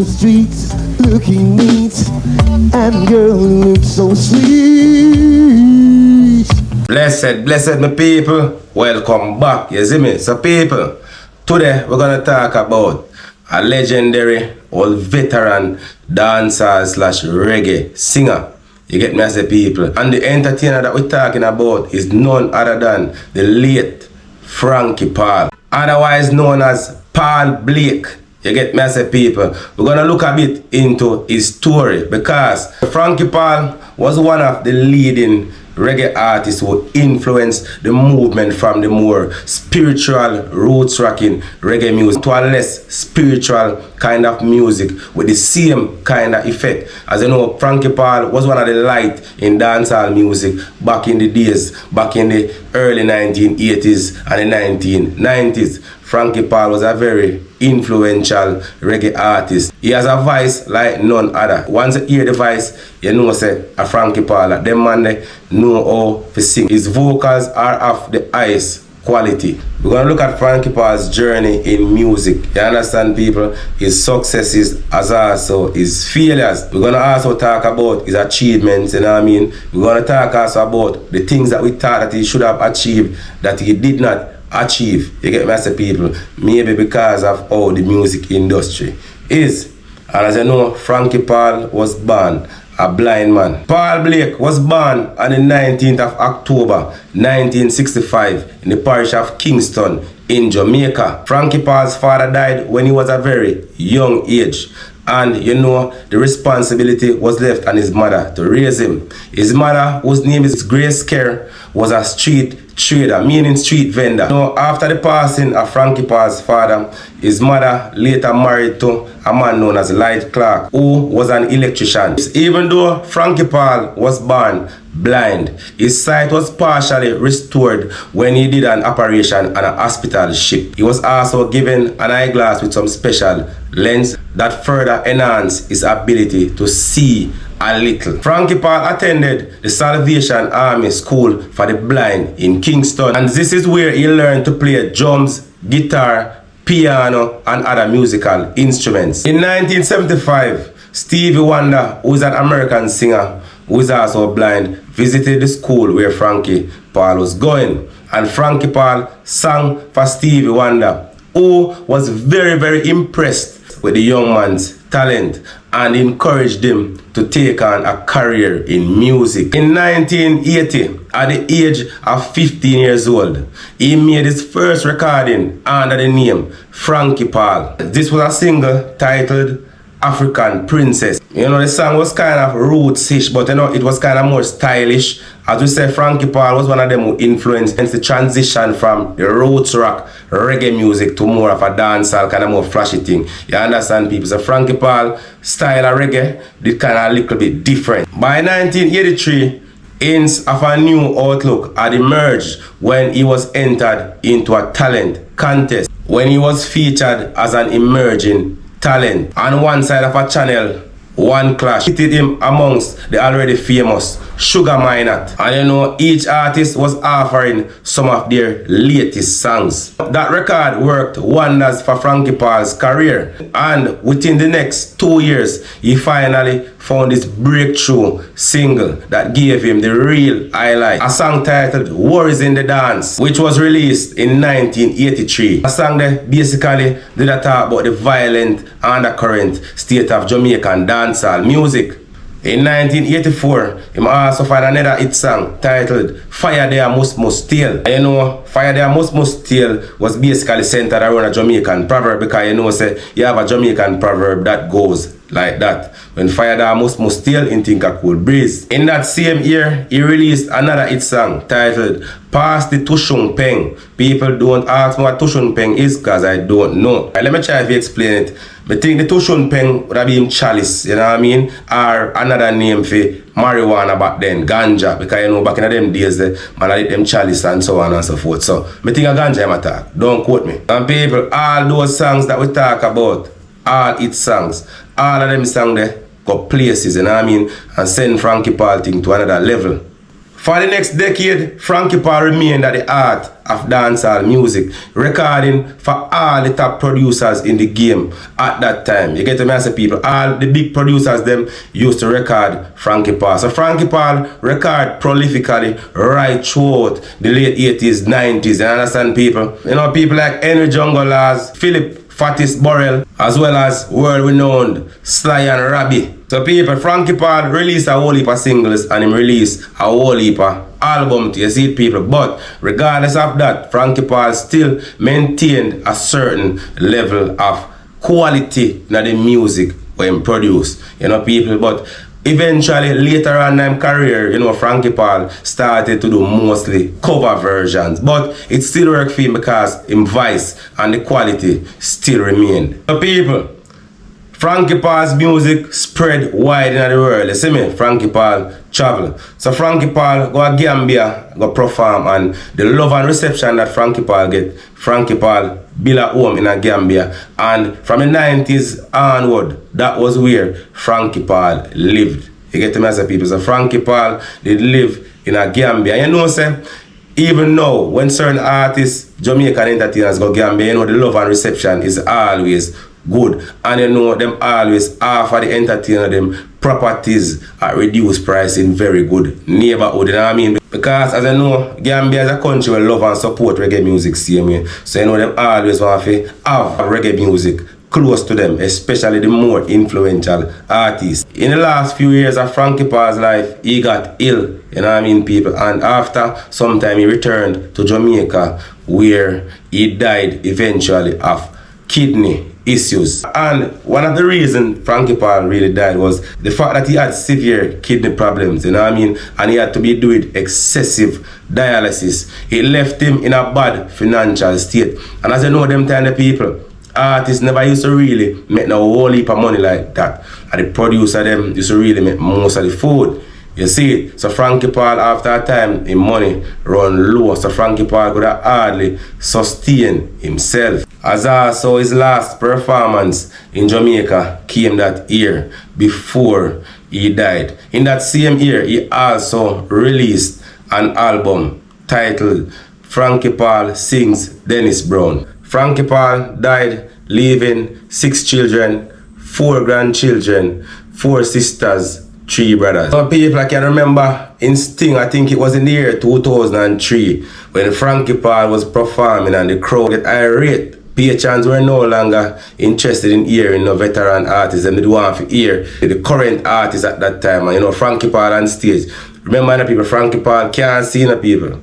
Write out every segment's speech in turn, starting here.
the streets looking neat, and girl looks so sweet. Blessed my people, welcome back, you see me? So people, today we're gonna talk about a legendary old veteran dancer slash reggae singer. You get me, as the people? And the entertainer that we're talking about is none other than the late Frankie Paul, otherwise known as Paul Blake. You get me, as the people? We're gonna look a bit into his story, because Frankie Paul was one of the leading reggae artists who influenced the movement from the more spiritual, roots rocking reggae music to a less spiritual kind of music with the same kind of effect. As you know, Frankie Paul was one of the light in dancehall music back in the days, back in the early 1980s and the 1990s. Frankie Paul was a very influential reggae artist. He has a voice like none other. Once you hear the voice, you know say a Frankie Paul. Them man they know how to sing. His vocals are of the highest quality. We're gonna look at Frankie Paul's journey in music. You understand, people? His successes as also his failures. We're gonna also talk about his achievements, you know what I mean? We're gonna talk also about the things that we thought that he should have achieved that he did not achieve. You get me, as people? Maybe because of how the music industry is. And as you know, Frankie Paul was born a blind man. Paul Blake was born on the 19th of October 1965 in the parish of Kingston in Jamaica. Frankie Paul's father died when he was a very young age, and you know, the responsibility was left on his mother to raise him. His mother, whose name is Grace Kerr, was a street trader, meaning street vendor. So after the passing of Frankie Paul's father, his mother later married to a man known as Light Clark, who was an electrician. Even though Frankie Paul was born blind, his sight was partially restored when he did an operation on a hospital ship. He was also given an eyeglass with some special lens that further enhanced his ability to see a little. Frankie Paul attended the Salvation Army School for the Blind in Kingston, and this is where he learned to play drums, guitar, piano, and other musical instruments. In 1975, Stevie Wonder, who is an American singer who is also blind, visited the school where Frankie Paul was going, and Frankie Paul sang for Stevie Wonder, who was very impressed with the young man's talent and encouraged him to take on a career in music. In 1980, at the age of 15 years old, he made his first recording under the name Frankie Paul. This was a single titled African Princess. You know, the song was kind of roots-ish, but you know, it was kind of more stylish. As we said, Frankie Paul was one of them who influenced the transition from the roots rock reggae music to more of a dancehall, kind of more flashy thing. You understand, people? So Frankie Paul style of reggae did kind of a little bit different. By 1983, hints of a new outlook had emerged when he was entered into a talent contest, when he was featured as an emerging talent. On one side of a channel, One Clash hitted him amongst the already famous Sugar Minot. And you know, each artist was offering some of their latest songs. That record worked wonders for Frankie Paul's career, and within the next 2 years, he finally found his breakthrough single that gave him the real highlight, a song titled Worries in the Dance, which was released in 1983. A song that basically did a talk about the violent undercurrent state of Jamaican dancehall music. In 1984, he also found another hit song titled Fire There Must Still. And you know, Fire There Must Still was basically centered around a Jamaican proverb, because you know, say you have a Jamaican proverb that goes like that: when fire there must still, in think a cool breeze. In that same year, he released another hit song titled Pass the Tushung Peng. People don't ask me what Tushung Peng is, because I don't know. Let me try to explain it. I think the Tushung Peng would have been chalice, you know what I mean? Or another name for marijuana back then, ganja, because you know back in them days, man, I let them chalice and so on and so forth. So, I think a ganja I'm attack. Don't quote me. And people, all those songs that we talk about, all its songs, all of them songs there go places, you know what I mean, and send Frankie Paul thing to another level. For the next decade, Frankie Paul remained at the heart of dancehall music, recording for all the top producers in the game at that time. You get to me, I say people, all the big producers them used to record Frankie Paul. So Frankie Paul record prolifically right throughout the late 80s, 90s. You understand people? You know, people like Henry Jungle Laws, Philip Fatis Burrell, as well as world-renowned Sly and Robbie. So people, Frankie Paul released a whole heap of singles and him released a whole heap of albums, you see it people. But regardless of that, Frankie Paul still maintained a certain level of quality in the music when he produced, you know people. But eventually, later on in his career, you know, Frankie Paul started to do mostly cover versions. But it still worked for him because his voice and the quality still remained. So people, Frankie Paul's music spread wide in the world. You see me? Frankie Paul travel. So Frankie Paul go to Gambia, go perform, and the love and reception that Frankie Paul get, Frankie Paul build a home in a Gambia. And from the 90s onward, that was where Frankie Paul lived. You get to me as a people. So Frankie Paul did live in a Gambia. You know, say, even now, when certain artists, Jamaican entertainers go Gambia, you know, the love and reception is always good. And you know, them always offer the entertainer them properties at reduced price in very good neighborhood, you know what I mean? Because as I know, Gambia is a country where love and support reggae music same way. So you know, them always want to have reggae music close to them, especially the more influential artists. In the last few years of Frankie Paul's life, he got ill, you know what I mean, people? And after some time, he returned to Jamaica, where he died eventually of kidney issues. And one of the reasons Frankie Paul really died was the fact that he had severe kidney problems, you know what I mean? And he had to be doing excessive dialysis. It left him in a bad financial state. And as you know, them kind of people, artists never used to really make no whole heap of money like that. And the producer them used to really make most of the food. You see, so Frankie Paul after a time, his money run low, so Frankie Paul could have hardly sustain himself. As also his last performance in Jamaica came that year before he died. In that same year, he also released an album titled Frankie Paul Sings Dennis Brown. Frankie Paul died leaving 6 children, 4 grandchildren, 4 sisters, 3 brothers. So people, I can remember in Sting, I think it was in the year 2003, when Frankie Paul was performing and the crowd get irate. Patrons were no longer interested in hearing no veteran artists, and they want to hear the current artists at that time. And you know, Frankie Paul on stage. Remember the people, Frankie Paul can't see the people.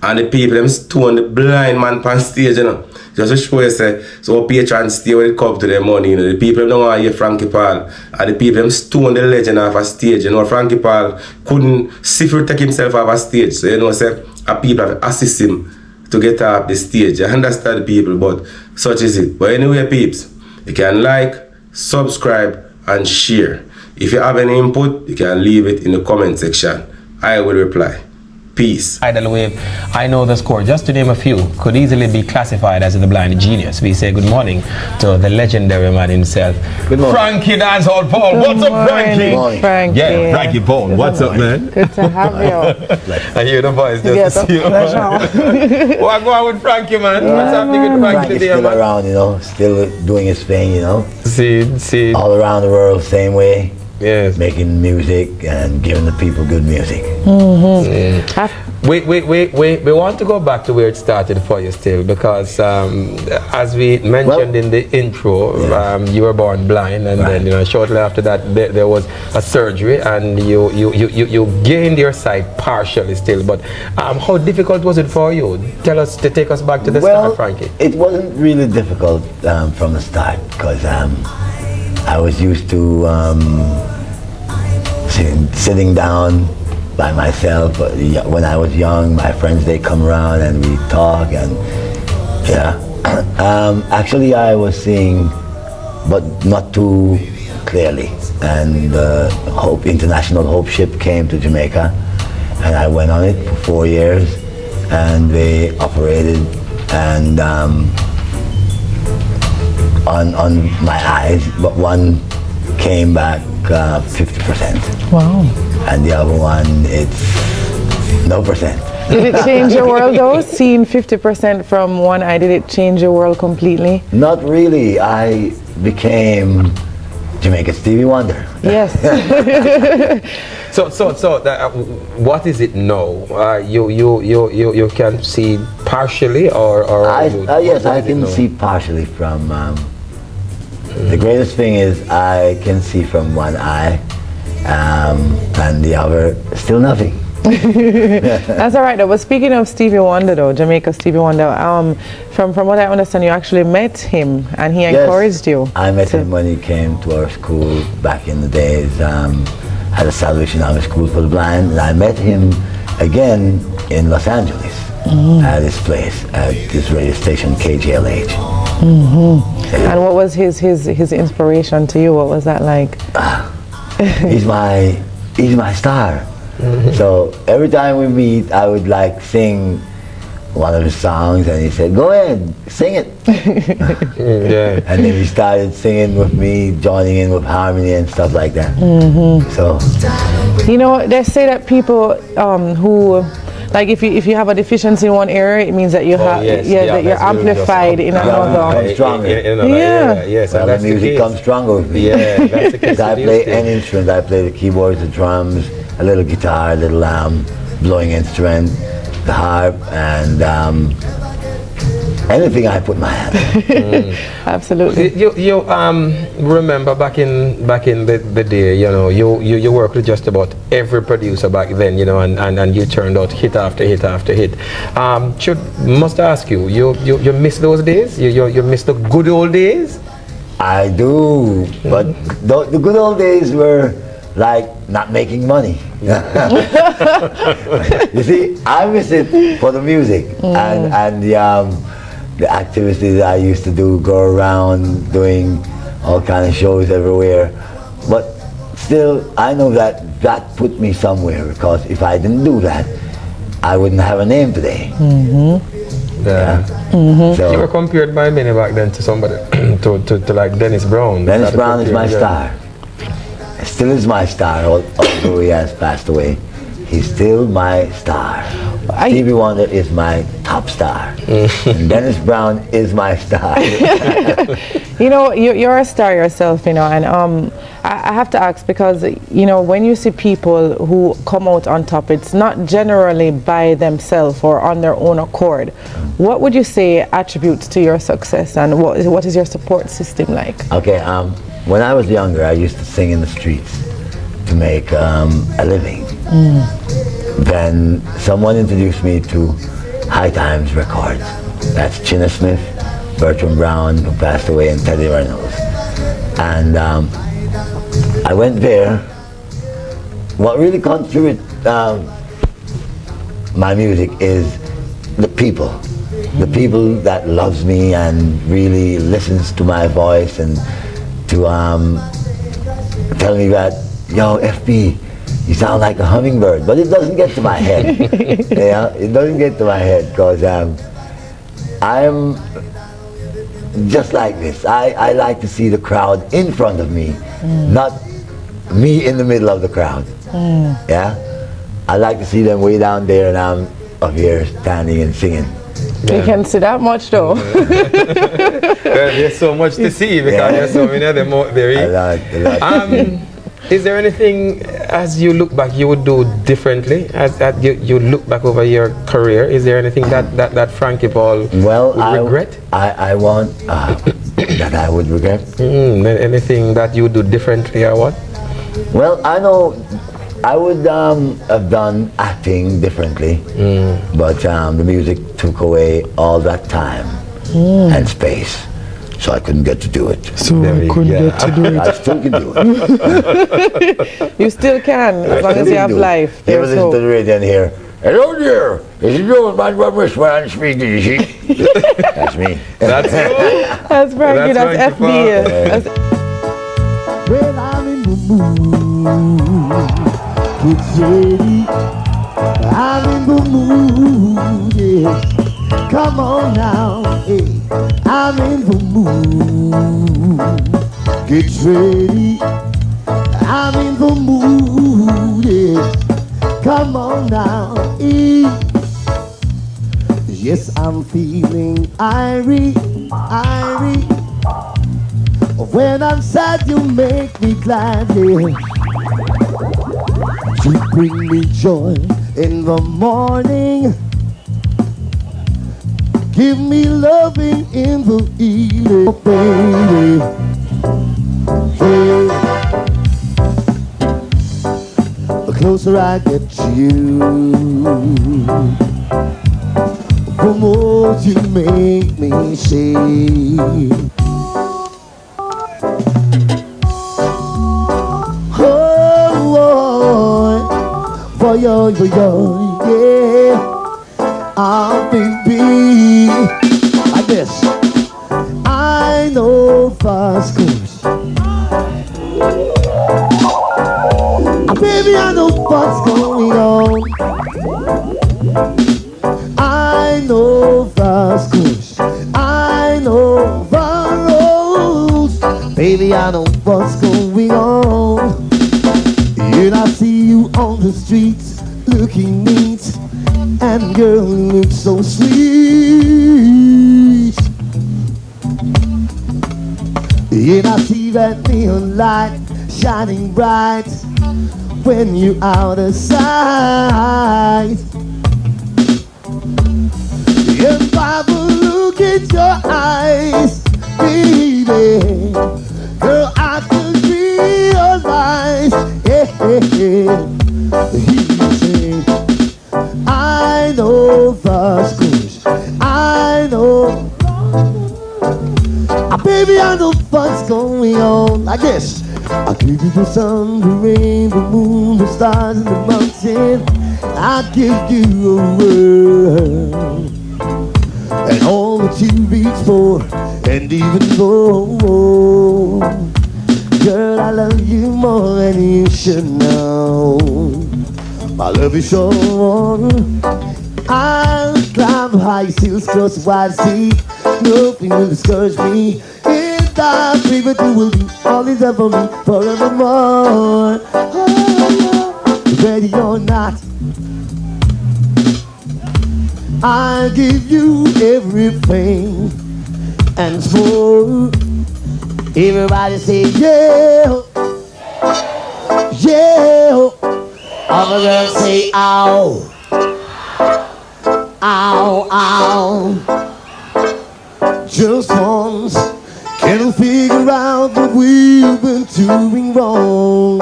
And the people, them stone the blind man on stage, you know. Just to show you, say, so patrons stay when it comes to their money, you know. The people don't want to hear Frankie Paul. And the people, them stone the legend off a stage, you know. Frankie Paul couldn't see if he take himself off a stage. So, you know, say, and people have assist him to get off the stage. I understand the people, but such is it. But anyway, peeps, you can like, subscribe, and share. If you have any input, you can leave it in the comment section. I will reply. Peace. Idle Wave, I Know the Score, just to name a few, could easily be classified as the blind genius. We say good morning to the legendary man himself, Good morning. Frankie Dancehall Paul. What's up, Frankie? Good morning. Frankie. Yeah, Frankie Paul. What's up, man? Good to have you. I hear the voice just Yes, to see you. pleasure. What going on with Frankie, man? What's happening with Frankie Frankie's today, still man? around, you know, still doing his thing, you know, See. all around the world, same way, Yes. making music and giving the people good music. We want to go back to where it started for you still, because as we mentioned in the intro, you were born blind, and then, you know, shortly after that there was a surgery, and you gained your sight partially still. But how difficult was it for you? Take us back to the start, Frankie. It wasn't really difficult from the start, because I was used to sitting down by myself. When I was young, my friends, they come around and we talk, and actually I was seeing, but not too clearly. And the International Hope ship came to Jamaica, and I went on it for 4 years, and they operated and on my eyes, but one came back 50%. Wow. And the other one, it's No percent. Did it change your world though? Seeing 50% from one eye, did it change your world completely? Not really. I became Jamaica Stevie Wonder. Yes. So what is it now? You can see partially, or yes, I can see partially from. The greatest thing is I can see from one eye, and the other still nothing. That's all right though. But speaking of Stevie Wonder though, Jamaica Stevie Wonder, from what I understand, you actually met him and he encouraged you. I met him when he came to our school back in the days. At a Salvation Army School for the Blind, and I met him again in Los Angeles at his place, at this radio station KGLH. And what was his inspiration to you? What was that like? He's my star. So every time we meet, I would like sing one of his songs, and he said, "Go ahead, sing it." Yeah. And then he started singing with me, joining in with harmony and stuff like that. So, You know, they say that people who, like, if you have a deficiency in one area, it means that you have, that you're amplified in another. I'm stronger. Yes, well, and the that's music the case. comes stronger with me. Yeah, that's the case. Because I play any instrument. I play the keyboards, the drums, a little guitar, a little blowing instrument, the harp, and anything I put my hand on. Absolutely. You remember back in the day, you know, you worked with just about every producer back then, you know, and you turned out hit after hit after hit. Must ask you, you miss those days? You miss the good old days? I do, but the good old days were like not making money. You see, I miss it for the music and the activities I used to do, go around doing all kind of shows everywhere. But still, I know that put me somewhere, because if I didn't do that, I wouldn't have a name today. Yeah. So, You were compared by many back then to somebody, to like Dennis Brown. Dennis Brown is my star. Still is my star, although he has passed away. He's still my star. Stevie Wonder is my top star. And Dennis Brown is my star. You know, you're a star yourself, you know, and I have to ask, because, you know, when you see people who come out on top, it's not generally by themselves or on their own accord. What would you say attributes to your success, and what is your support system like? Okay, when I was younger, I used to sing in the streets to make a living. Then someone introduced me to High Times Records. That's China Smith, Bertram Brown, who passed away, and Teddy Reynolds. And I went there. What really contributes my music is the people. The people that loves me and really listens to my voice, and to tell me that, yo, FB, you sound like a hummingbird, but it doesn't get to my head. Yeah, it doesn't get to my head, because I'm just like this. I like to see the crowd in front of me, not me in the middle of the crowd. Yeah, I like to see them way down there, and I'm up here standing and singing. You can see that much though. There's so much to see, because there's so many of them out there. A lot. Is there anything, as you look back, you would do differently? As you look back over your career, is there anything that Frankie Paul would regret? I want that I would regret. Anything that you would do differently, or what? Well, I know I would have done acting differently, but the music took away all that time and space. So I couldn't get to do it. So I couldn't get to do it. I still can do it. You still can, as long as you have life. You ever listen to the radio and hear, "Hello there, this is your man Rubber speaking." That's me. That's That's Frankie, that's FB. When I'm in the mood, get ready. I'm in the mood, yes. Come on now, hey. I'm in the mood. Get ready. I'm in the mood, yes. Come on now, hey. Yes, I'm feeling irie. When I'm sad, you make me glad, yeah. You bring me joy in the morning. Give me loving in the evening, oh, baby. Hey. The closer I get to you, the more you make me say, boy, yeah. Ah, baby, like this. I know fast course. Baby, I know what's going on. I know fast course. I know the roads. Baby, I know what's going on. And I see you on the streets looking neat, and girl, you look so sweet. And I see that neon light shining bright when you're out of sight. And by the look in your eyes, baby, girl, I could realize, he said, I know the scores, I know, baby, I know what's going on. Like this. I'll give you the sun, the rain, the moon, the stars, and the mountain. I'll give you a world and all that you reach for, and even more. Girl, I love you more than you should know. My love is sure. I'll climb high hills, cross the wide sea. Nothing will discourage me. That baby, you will be always there for me forevermore. Oh, ready or not, I'll give you everything and more. Everybody say yeah, yeah. Other girls say ow, ow, ow. Just once. Can't figure out what we've been doing wrong.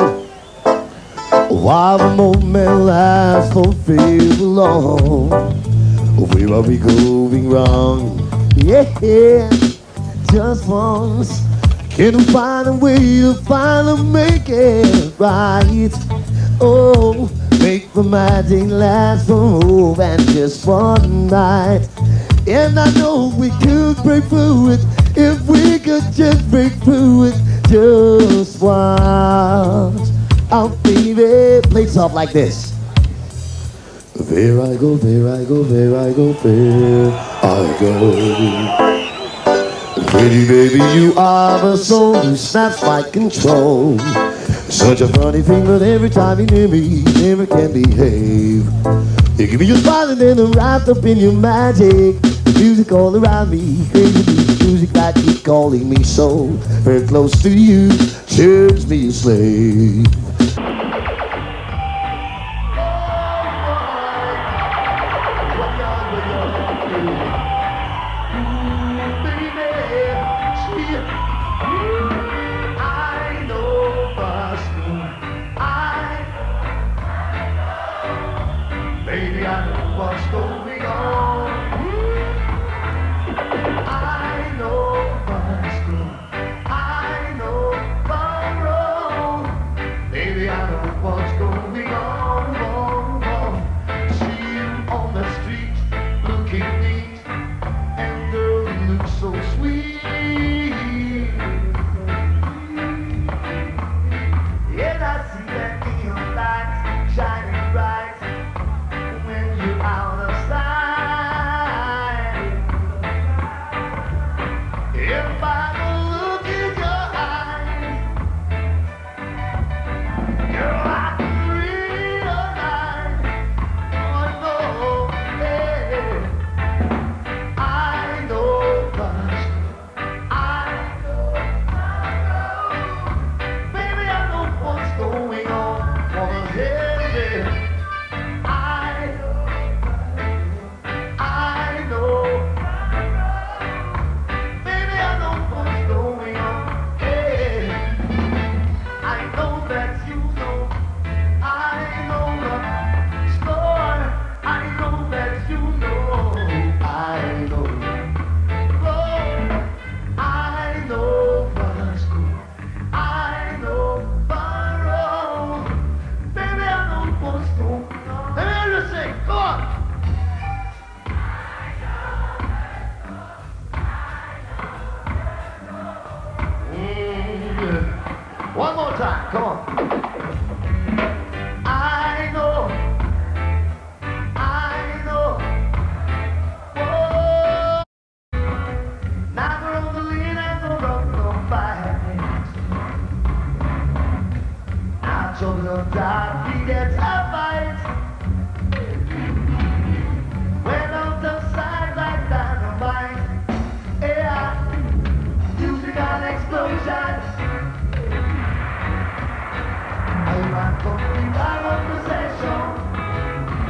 While the moment lasts for very long, where are we going wrong? Yeah, just once. Can we find a way to finally make it right? Oh, make the magic last for more than just one night. And I know we could break through it if we could just break through it just once. Oh, baby, play soft like this. There I go, there I go, there I go, there I go. Pretty baby, you are the soul who snaps my control. Such a funny thing, but every time you're near me, you never can behave. You give me your smile and then I'm wrapped up in your magic. The music all around me, crazy music that keeps calling me so. Very close to you, turns me a slave. Baby, I know what's going on. I know what's good. I know the road. Yeah, yeah. I know. Baby, I know what's going on. Yeah. I know that you know. I know the score. I know that you know. I know. Oh, I know what's good. I know my wrong. Baby, I know what's going on. Let me hear you sing. Come on. One more time, come on. I know, whoa. Not on the lean and the rock, no fight. I told the dark, he gets a fight. Went on the side like dynamite. Yeah, musical explosion. I'm a complete out of possession.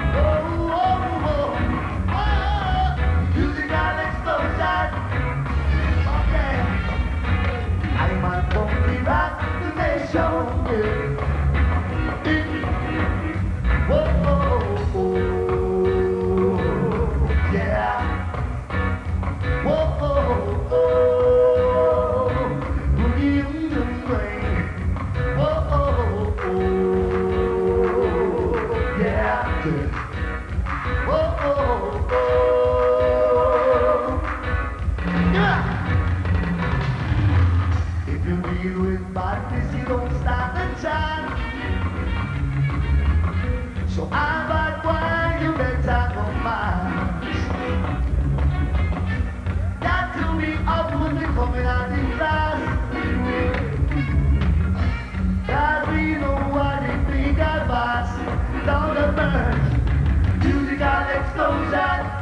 Oh, oh, oh, oh, musical explosion. Okay, I'm a complete out of possession. Oh, oh, oh, yeah. Oh, oh, oh, boogie in the rain. Oh, oh, oh, yeah. Oh, oh, oh, yeah. If you deal with badness, you don't stand a chance. So I'm like, why you better go mine? Got to be up when we coming out in class. God, we know what it means, God, boss. Down the burn, musical explosion.